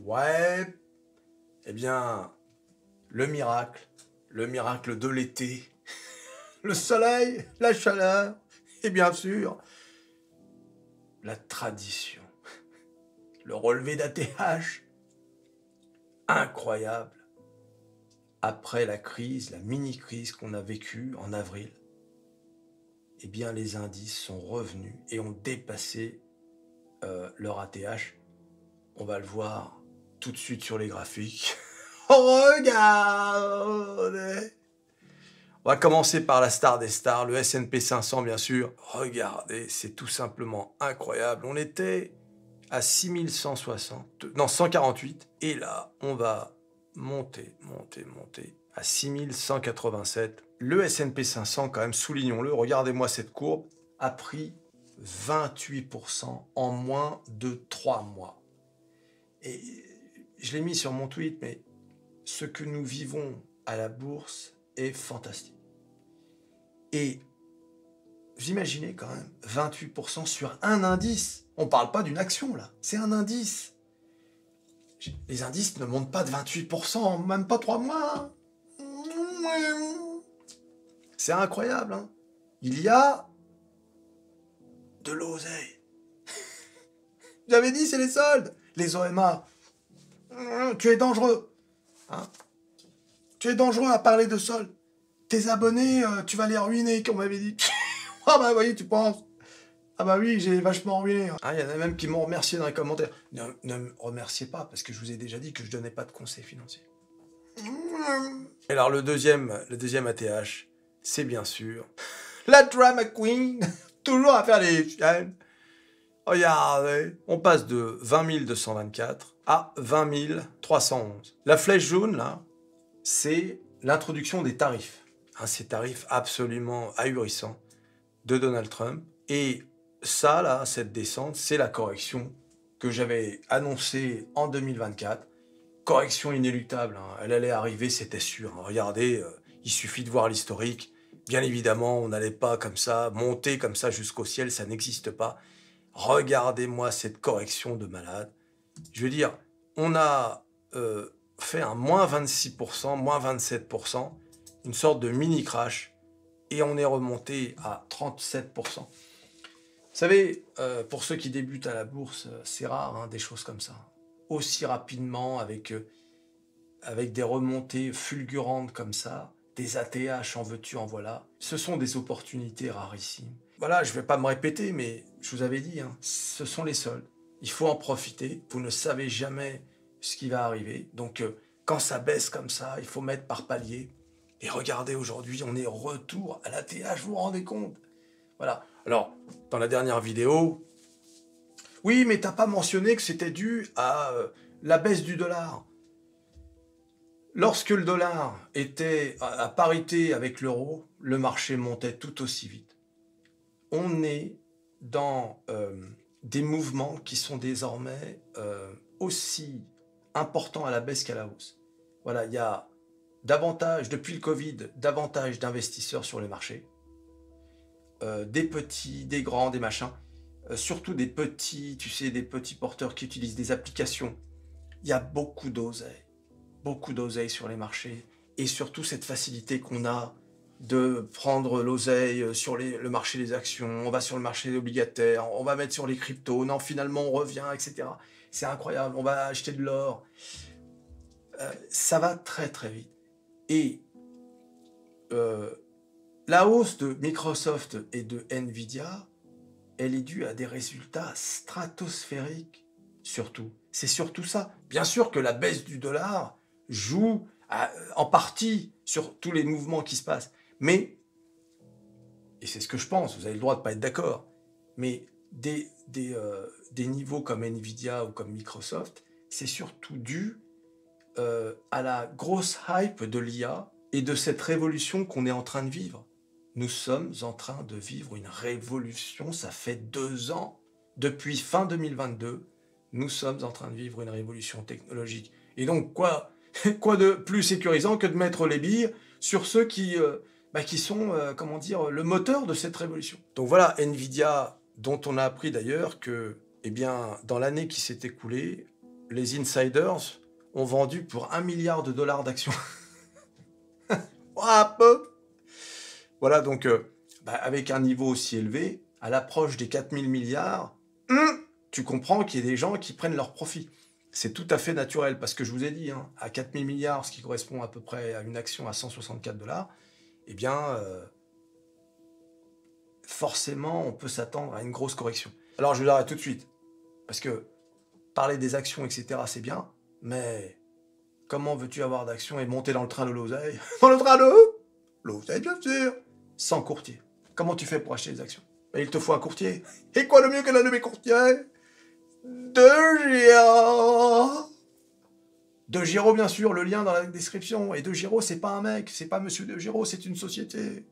Ouais, eh bien, le miracle de l'été, le soleil, la chaleur, et bien sûr, la tradition, le relevé d'ATH, incroyable. Après la crise, la mini-crise qu'on a vécue en avril, eh bien, les indices sont revenus et ont dépassé leur ATH. On va le voir tout de suite sur les graphiques. Regardez! On va commencer par la star des stars, le S&P 500 bien sûr. Regardez, c'est tout simplement incroyable. On était à 6160, non 148, et là on va monter à 6187. Le S&P 500 quand même, soulignons-le, regardez-moi cette courbe, a pris 28% en moins de 3 mois. Et je l'ai mis sur mon tweet, mais ce que nous vivons à la bourse est fantastique. Et vous imaginez quand même 28% sur un indice. On ne parle pas d'une action là, c'est un indice. Les indices ne montent pas de 28% en même pas 3 mois. C'est incroyable. Hein. Il y a de l'oseille. J'avais dit, c'est les soldes. Les OMA. Tu es dangereux. Hein. Tu es dangereux à parler de soldes. Tes abonnés, tu vas les ruiner, comme on m'avait dit. Ah bah oui, tu penses. Ah bah oui, j'ai vachement ruiné. Ah, il y en a même qui m'ont remercié dans les commentaires. Ne me remerciez pas, parce que je vous ai déjà dit que je donnais pas de conseils financiers. Alors le deuxième ATH, c'est bien sûr la drama queen. Toujours à faire les chaînes. Regardez, on passe de 20 224 à 20 311. La flèche jaune, là, c'est l'introduction des tarifs. Hein, ces tarifs absolument ahurissants de Donald Trump. Et ça, là, cette descente, c'est la correction que j'avais annoncée en 2024. Correction inéluctable, hein. Elle allait arriver, c'était sûr. Hein. Regardez, il suffit de voir l'historique. Bien évidemment, on n'allait pas comme ça, monter comme ça jusqu'au ciel, ça n'existe pas. Regardez-moi cette correction de malade. Je veux dire, on a fait un moins 26%, moins 27%, une sorte de mini-crash, et on est remonté à 37%. Vous savez, pour ceux qui débutent à la bourse, c'est rare, hein, des choses comme ça. Aussi rapidement, avec des remontées fulgurantes comme ça, des ATH en veux-tu, en voilà. Ce sont des opportunités rarissimes. Voilà, je ne vais pas me répéter, mais je vous avais dit, hein, ce sont les soldes. Il faut en profiter. Vous ne savez jamais ce qui va arriver. Donc, quand ça baisse comme ça, il faut mettre par palier. Et regardez, aujourd'hui, on est retour à l'ATH, vous vous rendez compte? Voilà. Alors, dans la dernière vidéo, oui, mais t'as pas mentionné que c'était dû à la baisse du dollar. Lorsque le dollar était à parité avec l'euro, le marché montait tout aussi vite. On est dans des mouvements qui sont désormais aussi importants à la baisse qu'à la hausse. Voilà, il y a davantage, depuis le Covid, davantage d'investisseurs sur les marchés. Des petits, des grands, des machins. Surtout des petits, tu sais, des petits porteurs qui utilisent des applications. Il y a beaucoup d'oseille sur les marchés, et surtout cette facilité qu'on a de prendre l'oseille sur le marché des actions, on va sur le marché obligataire, on va mettre sur les cryptos, non, finalement on revient, etc. C'est incroyable, on va acheter de l'or. Ça va très très vite. Et la hausse de Microsoft et de Nvidia, elle est due à des résultats stratosphériques, surtout. C'est surtout ça. Bien sûr que la baisse du dollar joue en partie sur tous les mouvements qui se passent. Mais, et c'est ce que je pense, vous avez le droit de ne pas être d'accord, mais des niveaux comme Nvidia ou comme Microsoft, c'est surtout dû à la grosse hype de l'IA et de cette révolution qu'on est en train de vivre. Nous sommes en train de vivre une révolution, ça fait 2 ans. Depuis fin 2022, nous sommes en train de vivre une révolution technologique. Et donc, quoi de plus sécurisant que de mettre les billes sur ceux qui sont, comment dire, le moteur de cette révolution. Donc voilà, Nvidia, dont on a appris d'ailleurs que, eh bien, dans l'année qui s'est écoulée, les insiders ont vendu pour 1 milliard de dollars d'actions. Un peu. Voilà, donc, avec un niveau aussi élevé, à l'approche des 4000 milliards, tu comprends qu'il y a des gens qui prennent leur profit. C'est tout à fait naturel, parce que je vous ai dit, hein, à 4000 milliards, ce qui correspond à peu près à une action à 164 $, eh bien, forcément, on peut s'attendre à une grosse correction. Alors, je vous l'arrête tout de suite, parce que parler des actions, etc., c'est bien, mais comment veux-tu avoir d'actions et monter dans le train de l'oseille? Dans le train de l'oseille, bien sûr, sans courtier. Comment tu fais pour acheter des actions? Il te faut un courtier. Et quoi de mieux que l'un de mes courtiers? De Giro. De Giro, bien sûr, le lien dans la description. Et De Giro, c'est pas un mec, c'est pas Monsieur De Giro, c'est une société.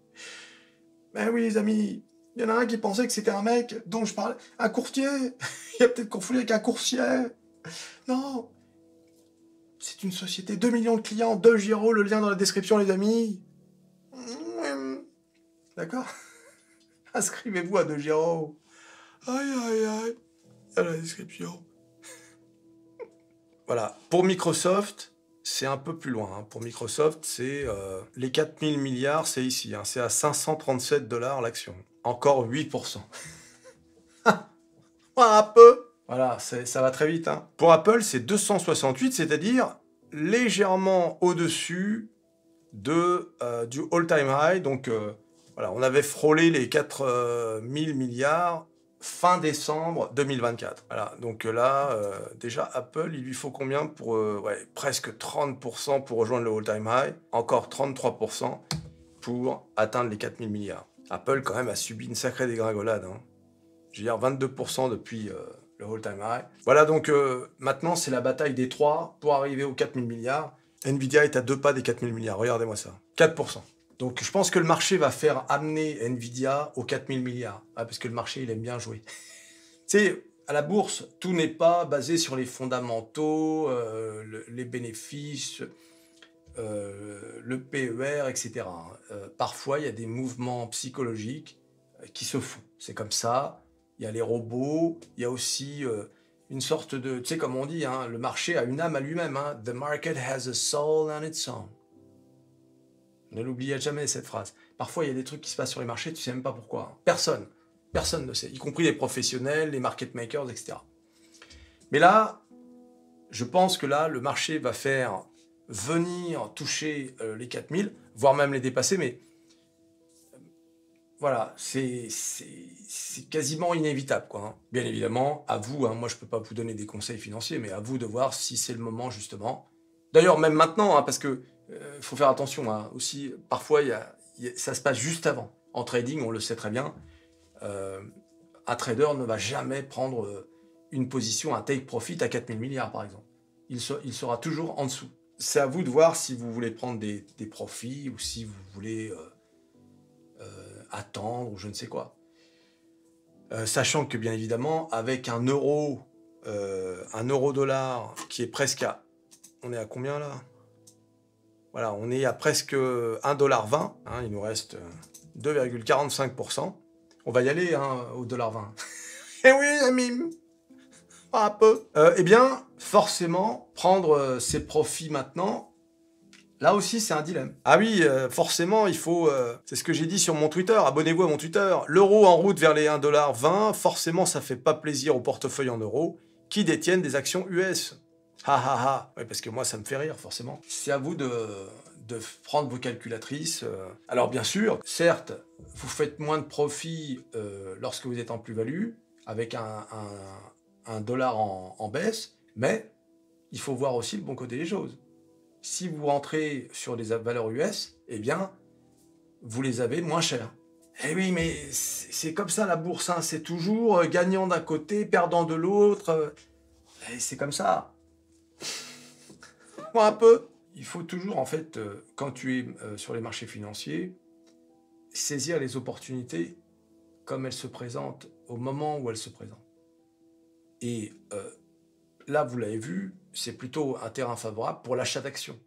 Ben oui, les amis, il y en a un qui pensait que c'était un mec dont je parlais. Un courtier. Il a peut-être confondu avec un coursier. Non. C'est une société, 2 millions de clients, De Giro, le lien dans la description, les amis. D'accord? Inscrivez-vous à De Giro. Aïe, aïe, aïe. À la description. Voilà. Pour Microsoft, c'est un peu plus loin. Hein. Pour Microsoft, c'est les 4000 milliards, c'est ici. Hein. C'est à 537 $ l'action. Encore 8%. Un peu. Voilà, ça va très vite. Hein. Pour Apple, c'est 268, c'est-à-dire légèrement au-dessus du all-time high. Donc, voilà, on avait frôlé les 4000 milliards fin décembre 2024. Voilà, donc là, déjà, Apple, il lui faut combien pour... presque 30% pour rejoindre le all-time high. Encore 33% pour atteindre les 4000 milliards. Apple, quand même, a subi une sacrée dégringolade. Hein. Je veux dire, 22% depuis le all-time high. Voilà, donc maintenant, c'est la bataille des trois pour arriver aux 4000 milliards. Nvidia est à 2 pas des 4000 milliards. Regardez-moi ça. 4%. Donc, je pense que le marché va faire amener Nvidia aux 4000 milliards. Ah, parce que le marché, il aime bien jouer. Tu sais, à la bourse, tout n'est pas basé sur les fondamentaux, les bénéfices, le PER, etc. Parfois, il y a des mouvements psychologiques qui se font. C'est comme ça. Il y a les robots. Il y a aussi une sorte de... Tu sais, comme on dit, hein, le marché a une âme à lui-même. Hein. The market has a soul on its own. Ne l'oubliez jamais, cette phrase. Parfois, il y a des trucs qui se passent sur les marchés, tu ne sais même pas pourquoi. Personne ne sait, y compris les professionnels, les market makers, etc. Mais là, je pense que là, le marché va faire venir toucher les 4000, voire même les dépasser, mais voilà, c'est quasiment inévitable, quoi. Hein. Bien évidemment, à vous, hein, moi je ne peux pas vous donner des conseils financiers, mais à vous de voir si c'est le moment, justement. D'ailleurs, même maintenant, hein, parce que faut faire attention hein, aussi, parfois ça se passe juste avant. En trading, on le sait très bien, un trader ne va jamais prendre une position, un take profit à 4000 milliards par exemple. Il sera toujours en dessous. C'est à vous de voir si vous voulez prendre des profits ou si vous voulez attendre ou je ne sais quoi. Sachant que bien évidemment, avec un euro-dollar qui est presque à... On est à combien là ? Voilà, on est à presque 1,20 $. Hein, il nous reste 2,45%. On va y aller hein, au $1,20. Eh oui, ami, un peu. Eh bien, forcément, prendre ses profits maintenant, là aussi, c'est un dilemme. Ah oui, forcément, il faut... c'est ce que j'ai dit sur mon Twitter. Abonnez-vous à mon Twitter. L'euro en route vers les 1,20 $. Forcément, ça fait pas plaisir aux portefeuilles en euros qui détiennent des actions US. Ha ha ha. Ouais, parce que moi, ça me fait rire, forcément. C'est à vous de prendre vos calculatrices. Alors, bien sûr, certes, vous faites moins de profit lorsque vous êtes en plus-value, avec un dollar en baisse, mais il faut voir aussi le bon côté des choses. Si vous rentrez sur des valeurs US, eh bien, vous les avez moins chères. Eh oui, mais c'est comme ça la bourse, hein. C'est toujours gagnant d'un côté, perdant de l'autre. C'est comme ça. Un peu. Il faut toujours, en fait, quand tu es sur les marchés financiers, saisir les opportunités comme elles se présentent au moment où elles se présentent. Et là, vous l'avez vu, c'est plutôt un terrain favorable pour l'achat d'actions,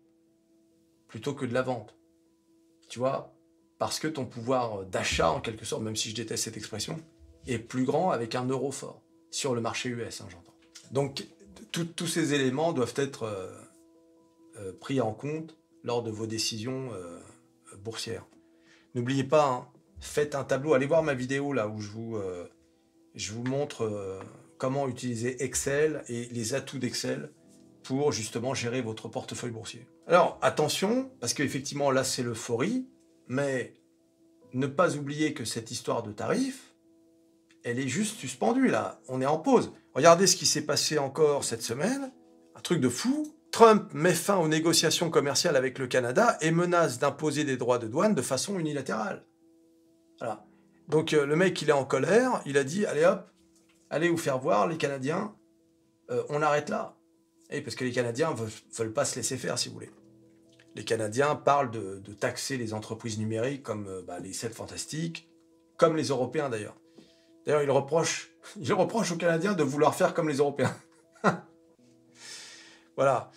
plutôt que de la vente. Tu vois, parce que ton pouvoir d'achat, en quelque sorte, même si je déteste cette expression, est plus grand avec un euro fort, sur le marché US, hein, j'entends. Donc, tous ces éléments doivent être pris en compte lors de vos décisions boursières. N'oubliez pas, hein, faites un tableau. Allez voir ma vidéo là où je vous montre comment utiliser Excel et les atouts d'Excel pour justement gérer votre portefeuille boursier. Alors attention, parce qu'effectivement là c'est l'euphorie, mais ne pas oublier que cette histoire de tarifs, elle est juste suspendue là, on est en pause. Regardez ce qui s'est passé encore cette semaine, un truc de fou. Trump met fin aux négociations commerciales avec le Canada et menace d'imposer des droits de douane de façon unilatérale. Voilà. Donc le mec il est en colère, il a dit allez hop, allez vous faire voir les Canadiens, on arrête là. Et parce que les Canadiens veulent pas se laisser faire si vous voulez. Les Canadiens parlent de taxer les entreprises numériques comme les 7 fantastiques, comme les Européens d'ailleurs. D'ailleurs ils reprochent aux Canadiens de vouloir faire comme les Européens. Voilà.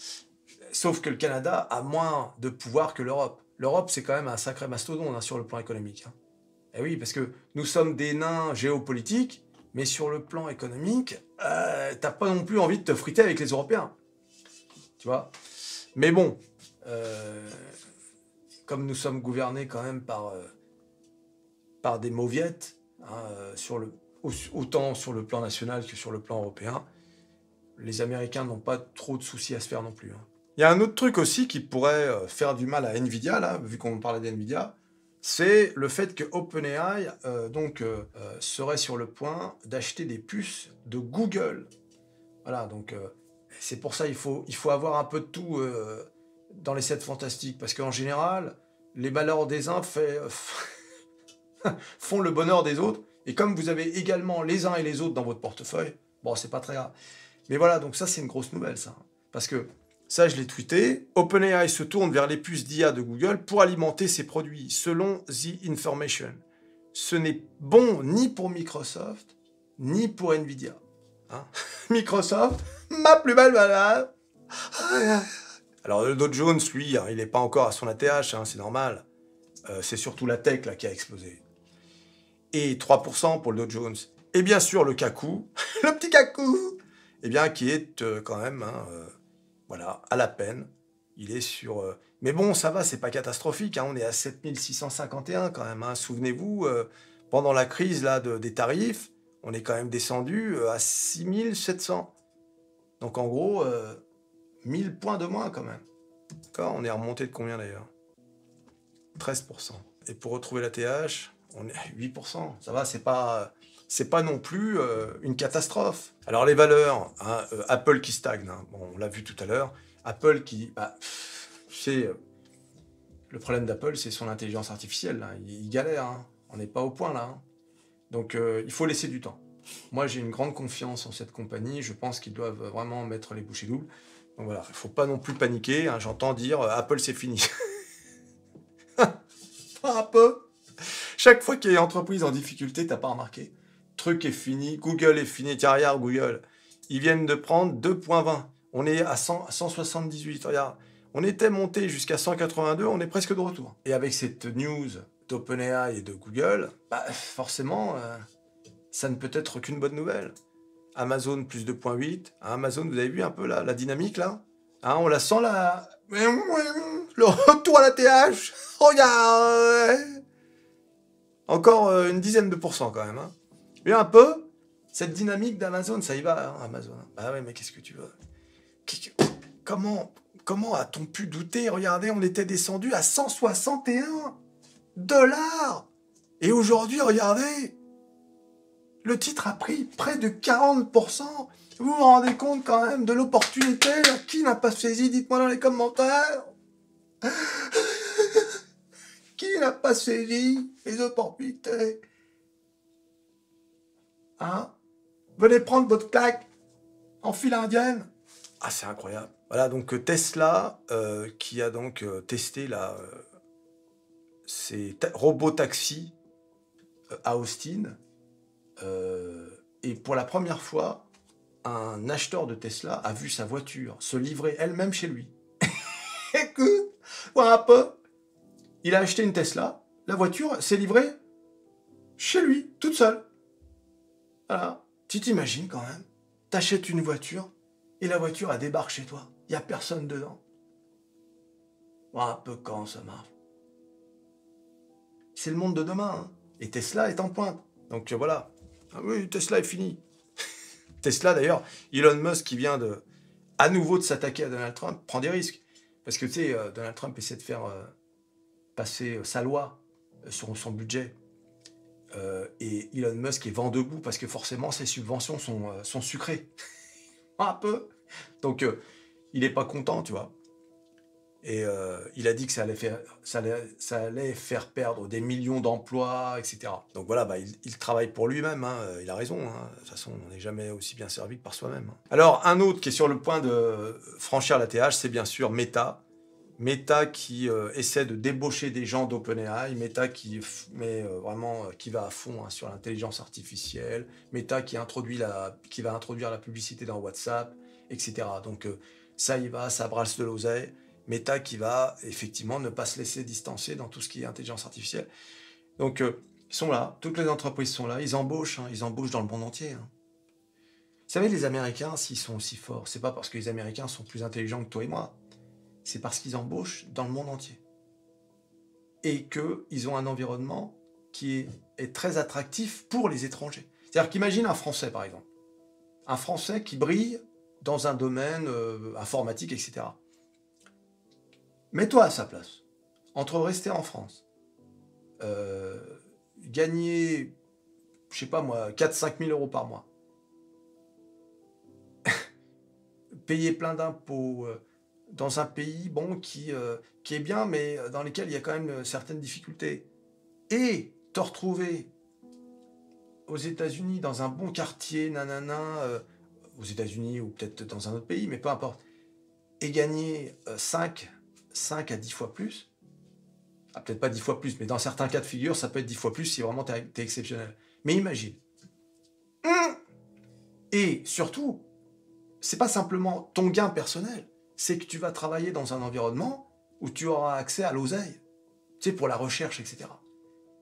Sauf que le Canada a moins de pouvoir que l'Europe. L'Europe c'est quand même un sacré mastodonte hein, sur le plan économique. Hein. Et oui, parce que nous sommes des nains géopolitiques, mais sur le plan économique, t'as pas non plus envie de te friter avec les Européens. Tu vois? Mais bon, comme nous sommes gouvernés quand même par des mauviettes, hein, autant sur le plan national que sur le plan européen, les Américains n'ont pas trop de soucis à se faire non plus. Hein. Il y a un autre truc aussi qui pourrait faire du mal à Nvidia, là, vu qu'on parlait d'Nvidia, c'est le fait que OpenAI serait sur le point d'acheter des puces de Google. Voilà, donc c'est pour ça il faut avoir un peu de tout dans les 7 fantastiques, parce qu'en général, les malheurs des uns font le bonheur des autres, et comme vous avez également les uns et les autres dans votre portefeuille, bon, c'est pas très grave. Mais voilà, donc ça c'est une grosse nouvelle, ça. Parce que ça, je l'ai tweeté. OpenAI se tourne vers les puces d'IA de Google pour alimenter ses produits, selon The Information. Ce n'est bon ni pour Microsoft, ni pour Nvidia. Hein. Microsoft, ma plus belle balade. Alors, le Dow Jones, lui, hein, il n'est pas encore à son ATH, hein, c'est normal. C'est surtout la tech là, qui a explosé. Et 3% pour le Dow Jones. Et bien sûr, le Kakou, le petit Kakou, eh bien, qui est quand même... voilà, à la peine. Il est sur... Mais bon, ça va, c'est pas catastrophique. Hein, on est à 7651 quand même. Hein. Souvenez-vous, pendant la crise là, des tarifs, on est quand même descendu à 6700. Donc en gros, 1000 points de moins quand même. D'accord, on est remonté de combien d'ailleurs? 13%. Et pour retrouver la TH, on est à 8%. Ça va, c'est pas non plus une catastrophe. Alors les valeurs, hein, Apple qui stagne, hein. Bon, on l'a vu tout à l'heure. Apple qui, le problème d'Apple, c'est son intelligence artificielle. Là. Il galère, hein. On n'est pas au point là. Hein. Donc il faut laisser du temps. Moi, j'ai une grande confiance en cette compagnie. Je pense qu'ils doivent vraiment mettre les bouchées doubles. Donc voilà, il ne faut pas non plus paniquer. Hein. J'entends dire Apple, c'est fini. Pas un peu. Chaque fois qu'il y a une entreprise en difficulté, t'as pas remarqué? Truc est fini, Google est fini. Tiens, regarde Google. Ils viennent de prendre 2,20. On est à 178. Regarde. On était monté jusqu'à 182, on est presque de retour. Et avec cette news d'OpenAI et de Google, forcément, ça ne peut être qu'une bonne nouvelle. Amazon plus 2,8. Amazon, vous avez vu un peu la dynamique là? Hein, on la sent là. Le retour à la TH. Regarde. Encore une dizaine de pourcents quand même. Hein. Mais un peu, cette dynamique d'Amazon, ça y va, hein, Amazon. Bah ouais, mais qu'est-ce que tu veux? Comment a-t-on pu douter? Regardez, on était descendu à 161 $. Et aujourd'hui, regardez, le titre a pris près de 40%. Vous vous rendez compte quand même de l'opportunité? Qui n'a pas saisi? Dites-moi dans les commentaires. Qui n'a pas saisi les opportunités? Hein? Venez prendre votre claque en file indienne. Ah, c'est incroyable. Voilà, donc Tesla, qui a donc testé là, ces robots taxis à Austin. Et pour la première fois, un acheteur de Tesla a vu sa voiture se livrer elle-même chez lui. Écoute, voilà un peu. Il a acheté une Tesla, la voiture s'est livrée chez lui, toute seule. Voilà. Tu t'imagines quand même, t'achètes une voiture Et la voiture, elle débarque chez toi. Il n'y a personne dedans. Oh, un peu quand ça marche. C'est le monde de demain. Hein. Et Tesla est en pointe. Donc voilà. Ah oui, Tesla est fini. Tesla, d'ailleurs, Elon Musk qui vient à nouveau de s'attaquer à Donald Trump, prend des risques. Parce que tu sais, Donald Trump essaie de faire passer sa loi sur son budget. Et Elon Musk est vent debout parce que forcément ses subventions sont sucrées. Un peu. Donc il n'est pas content, tu vois. Et il a dit que ça allait faire perdre des millions d'emplois, etc. Donc voilà, bah, il travaille pour lui-même, hein, il a raison. Hein. De toute façon, on n'est jamais aussi bien servi que par soi-même. Hein. Alors, un autre qui est sur le point de franchir la TH, c'est bien sûr Meta. Meta qui essaie de débaucher des gens d'OpenAI, Meta qui qui va à fond hein, sur l'intelligence artificielle, Meta qui va introduire la publicité dans WhatsApp, etc. Donc ça y va, ça brasse de l'oseille. Meta qui va effectivement ne pas se laisser distancer dans tout ce qui est intelligence artificielle. Donc ils sont là, toutes les entreprises sont là, ils embauchent dans le monde entier. Hein. Vous savez, les Américains, s'ils sont aussi forts, c'est pas parce que les Américains sont plus intelligents que toi et moi. C'est parce qu'ils embauchent dans le monde entier. Et qu'ils ont un environnement qui est très attractif pour les étrangers. C'est-à-dire qu'imagine un Français, par exemple. Un Français qui brille dans un domaine informatique, etc. Mets-toi à sa place. Entre rester en France, gagner, je sais pas moi, 4-5 000 euros par mois, payer plein d'impôts, dans un pays qui est bien, mais dans lequel il y a quand même certaines difficultés. Et te retrouver aux États-Unis, dans un bon quartier, aux États-Unis ou peut-être dans un autre pays, mais peu importe, et gagner 5 à 10 fois plus, peut-être pas 10 fois plus, mais dans certains cas de figure, ça peut être 10 fois plus si vraiment t'es exceptionnel. Mais imagine. Et surtout, c'est pas simplement ton gain personnel, c'est que tu vas travailler dans un environnement où tu auras accès à l'oseille, tu sais, pour la recherche, etc.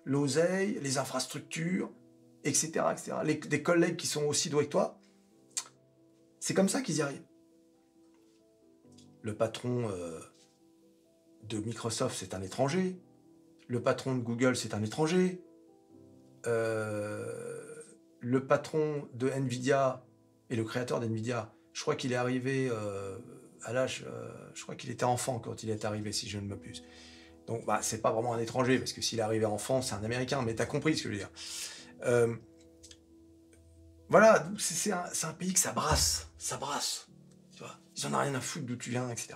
L'oseille, les infrastructures, etc. etc. Des collègues qui sont aussi doués que toi, c'est comme ça qu'ils y arrivent. Le patron de Microsoft, c'est un étranger. Le patron de Google, c'est un étranger. Le patron de Nvidia et le créateur d'Nvidia, je crois qu'il est arrivé à l'âge... je crois qu'il était enfant quand il est arrivé, si je ne m'abuse. Donc, bah, c'est pas vraiment un étranger, parce que s'il est arrivé enfant, c'est un Américain, mais t'as compris ce que je veux dire. Voilà, c'est un pays que ça brasse. Tu vois, ils en ont rien à foutre d'où tu viens, etc.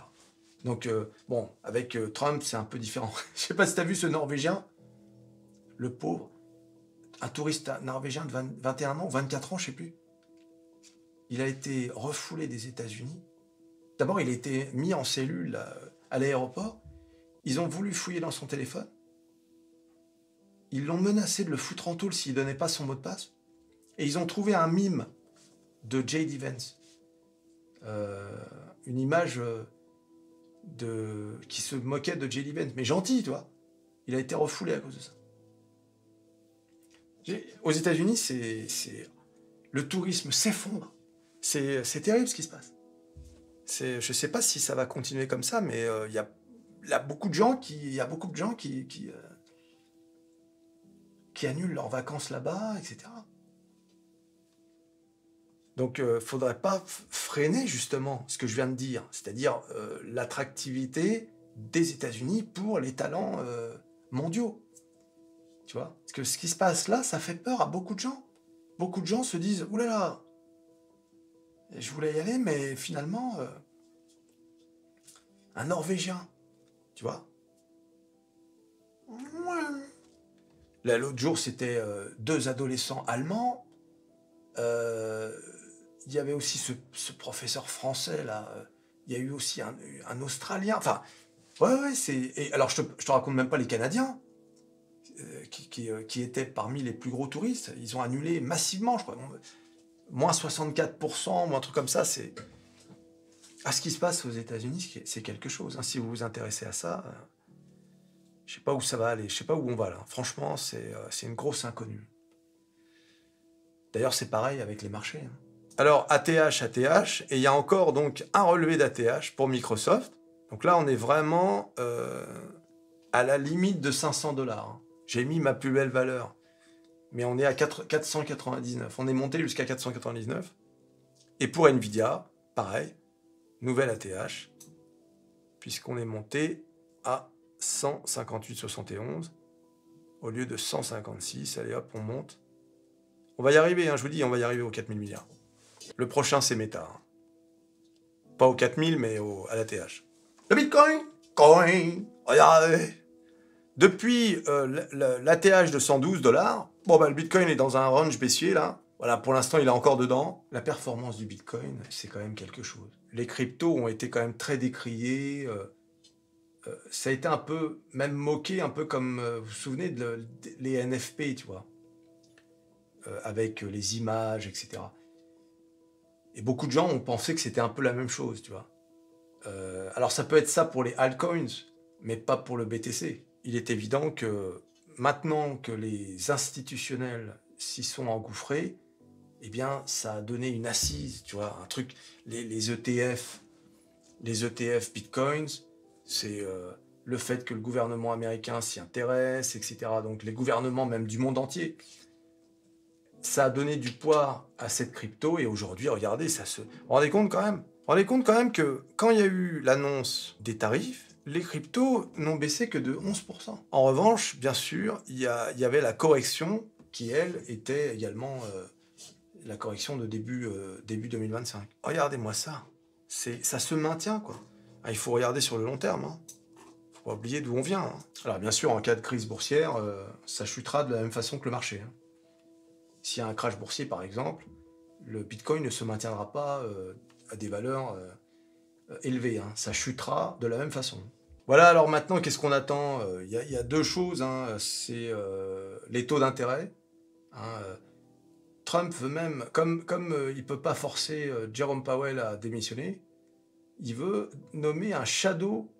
Donc, bon, avec Trump, c'est un peu différent. Je sais pas si t'as vu ce Norvégien, le pauvre, un touriste norvégien de 21 ans, 24 ans, je sais plus. Il a été refoulé des États-Unis. D'abord, il a été mis en cellule à l'aéroport. Ils ont voulu fouiller dans son téléphone. Ils l'ont menacé de le foutre en tôle s'il ne donnait pas son mot de passe. Et ils ont trouvé un mime de J.D. Vance. Une image qui se moquait de J.D. Vance. Mais gentil, tu vois. Il a été refoulé à cause de ça. Aux États-Unis, le tourisme s'effondre. C'est terrible ce qui se passe. Je ne sais pas si ça va continuer comme ça, mais il y a beaucoup de gens qui annulent leurs vacances là-bas, etc. Donc, faudrait pas freiner justement ce que je viens de dire, c'est-à-dire l'attractivité des États-Unis pour les talents mondiaux. Tu vois ? Parce que ce qui se passe là, ça fait peur à beaucoup de gens. Beaucoup de gens se disent « Ouh là là, je voulais y aller, mais finalement, un Norvégien, tu vois ?» Là, l'autre jour, c'était 2 adolescents allemands. Il y avait aussi ce professeur français, là. Il y a eu aussi un Australien. Enfin, ouais, c'est... Et alors, je te raconte même pas les Canadiens, qui étaient parmi les plus gros touristes. Ils ont annulé massivement, je crois. Moins 64%, ou un truc comme ça, c'est... Ah, ce qui se passe aux États-Unis, c'est quelque chose. Hein. Si vous vous intéressez à ça, je sais pas où ça va aller, je sais pas où on va là. Franchement, c'est une grosse inconnue. D'ailleurs, c'est pareil avec les marchés. Hein. Alors, ATH, et il y a encore donc un relevé d'ATH pour Microsoft. Donc là, on est vraiment à la limite de 500 $. Hein. J'ai mis ma plus belle valeur. Mais on est à 499. On est monté jusqu'à 499. Et pour Nvidia, pareil, nouvelle ATH, puisqu'on est monté à 158,71 au lieu de 156. Allez hop, on monte. On va y arriver, hein, je vous dis, on va y arriver aux 4000 milliards. Le prochain, c'est Meta. Hein. Pas aux 4000, mais à l'ATH. Le Bitcoin, regardez. Depuis l'ATH de 112 $, bon, bah, le Bitcoin est dans un range baissier, là. Voilà, pour l'instant, il est encore dedans. La performance du Bitcoin, c'est quand même quelque chose. Les cryptos ont été quand même très décriés. Ça a été un peu, même moqué, un peu comme, vous vous souvenez, les NFP, tu vois, avec les images, etc. Et beaucoup de gens ont pensé que c'était un peu la même chose, tu vois. Alors, ça peut être ça pour les altcoins, mais pas pour le BTC. Il est évident que maintenant que les institutionnels s'y sont engouffrés, eh bien, ça a donné une assise, tu vois, un truc, les ETF Bitcoins, c'est le fait que le gouvernement américain s'y intéresse, etc. Donc, les gouvernements même du monde entier, ça a donné du poids à cette crypto, et aujourd'hui, regardez, ça se... Vous vous rendez compte quand même que quand il y a eu l'annonce des tarifs, les cryptos n'ont baissé que de 11%. En revanche, bien sûr, il y avait la correction qui, elle, était également la correction de début 2025. Regardez-moi ça. Ça se maintient, quoi. Ah, il faut regarder sur le long terme. Hein. Faut pas oublier d'où on vient. Hein. Alors, bien sûr, en cas de crise boursière, ça chutera de la même façon que le marché. Hein. S'il y a un crash boursier, par exemple, le Bitcoin ne se maintiendra pas à des valeurs élevées. Hein. Ça chutera de la même façon. Voilà, alors maintenant, qu'est-ce qu'on attend ? Il y a deux choses. Hein. C'est les taux d'intérêt. Hein. Trump veut même, comme il ne peut pas forcer Jerome Powell à démissionner, il veut nommer un shadow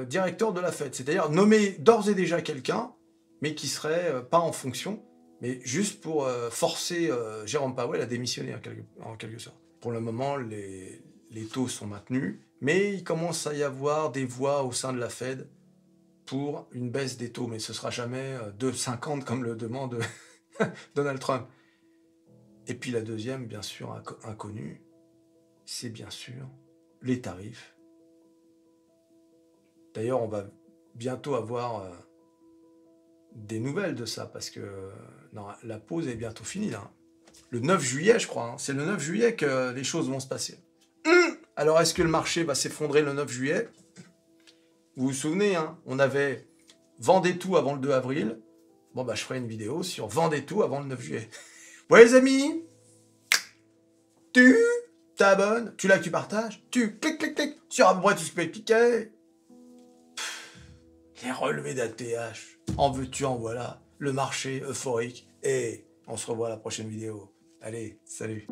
directeur de la Fed. C'est-à-dire nommer d'ores et déjà quelqu'un, mais qui serait pas en fonction, mais juste pour forcer Jerome Powell à démissionner en quelque sorte. Pour le moment, les taux sont maintenus, mais il commence à y avoir des voix au sein de la Fed pour une baisse des taux, mais ce ne sera jamais 2,50 comme le demande Donald Trump. Et puis la deuxième, bien sûr, inconnue, c'est bien sûr les tarifs. D'ailleurs, on va bientôt avoir des nouvelles de ça, parce que non, la pause est bientôt finie, là. Le 9 juillet, je crois. Hein. C'est le 9 juillet que les choses vont se passer. Alors, est-ce que le marché va s'effondrer le 9 juillet ? Vous vous souvenez, hein, on avait vendez tout avant le 2 avril. Bon, bah, je ferai une vidéo sur vendez tout avant le 9 juillet. Ouais, les amis, tu t'abonnes, tu likes, tu partages, tu cliques sur à peu près tout ce que tu peux cliquer. Les relevés d'ATH, en veux-tu, en voilà, le marché euphorique, et on se revoit à la prochaine vidéo. Allez, salut.